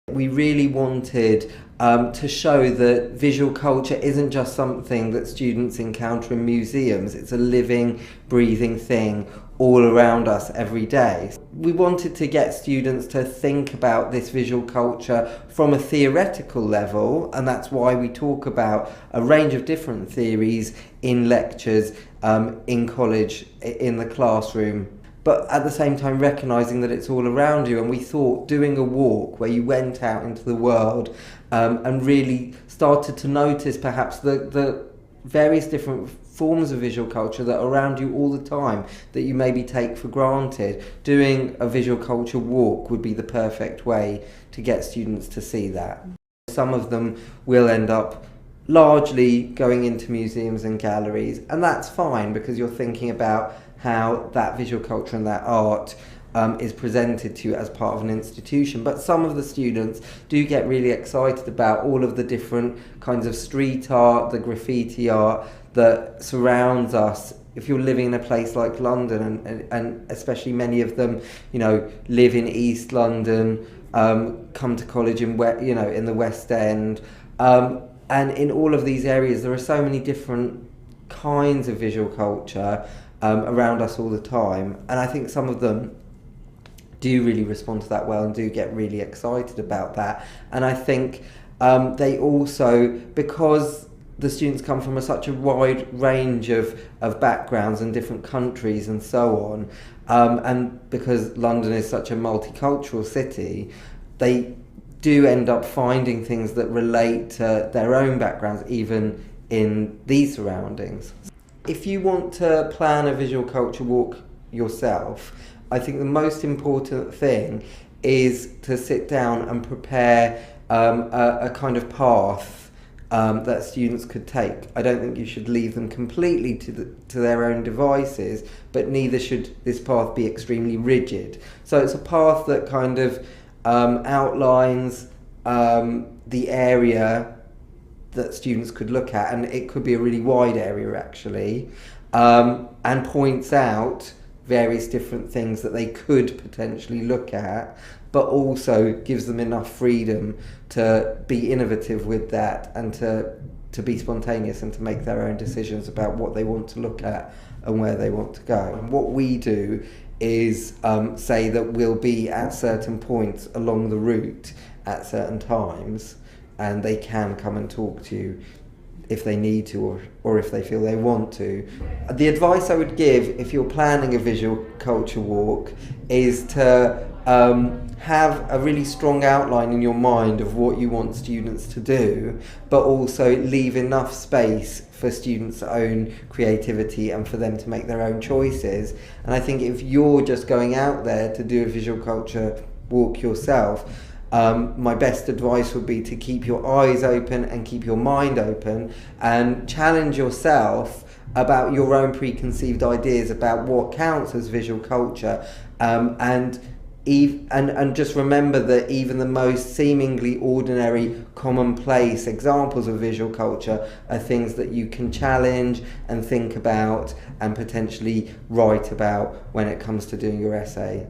We really wanted to show that visual culture isn't just something that students encounter in museums. It's a living, breathing thing all around us every day. We wanted to get students to think about this visual culture from a theoretical level, and that's why we talk about a range of different theories in lectures, in college, in the classroom, but at the same time recognising that it's all around you. And we thought doing a walk where you went out into the world and really started to notice perhaps the various different forms of visual culture that are around you all the time that you maybe take for granted. Doing a visual culture walk would be the perfect way to get students to see that. Some of them will end up largely going into museums and galleries, and that's fine because you're thinking about how that visual culture and that art is presented to you as part of an institution. But some of the students do get really excited about all of the different kinds of street art, the graffiti art that surrounds us. If you're living in a place like London, and especially many of them, live in East London, come to college in the West End, and in all of these areas there are so many different kinds of visual culture around us all the time, and I think some of them do really respond to that well and do get really excited about that. And I think they also, because the students come from such a wide range of backgrounds and different countries and so on, and because London is such a multicultural city, they do end up finding things that relate to their own backgrounds even in these surroundings. If you want to plan a visual culture walk yourself, I think the most important thing is to sit down and prepare a kind of path that students could take. I don't think you should leave them completely to their own devices, but neither should this path be extremely rigid. So it's a path that kind of outlines the area that students could look at, and it could be a really wide area actually, and points out various different things that they could potentially look at, but also gives them enough freedom to be innovative with that and to be spontaneous and to make their own decisions about what they want to look at and where they want to go. And what we do is say that we'll be at certain points along the route at certain times, and they can come and talk to you if they need to or if they feel they want to. The advice I would give if you're planning a visual culture walk is to have a really strong outline in your mind of what you want students to do, but also leave enough space for students' own creativity and for them to make their own choices. And I think if you're just going out there to do a visual culture walk yourself, my best advice would be to keep your eyes open and keep your mind open and challenge yourself about your own preconceived ideas about what counts as visual culture, and just remember that even the most seemingly ordinary, commonplace examples of visual culture are things that you can challenge and think about and potentially write about when it comes to doing your essay.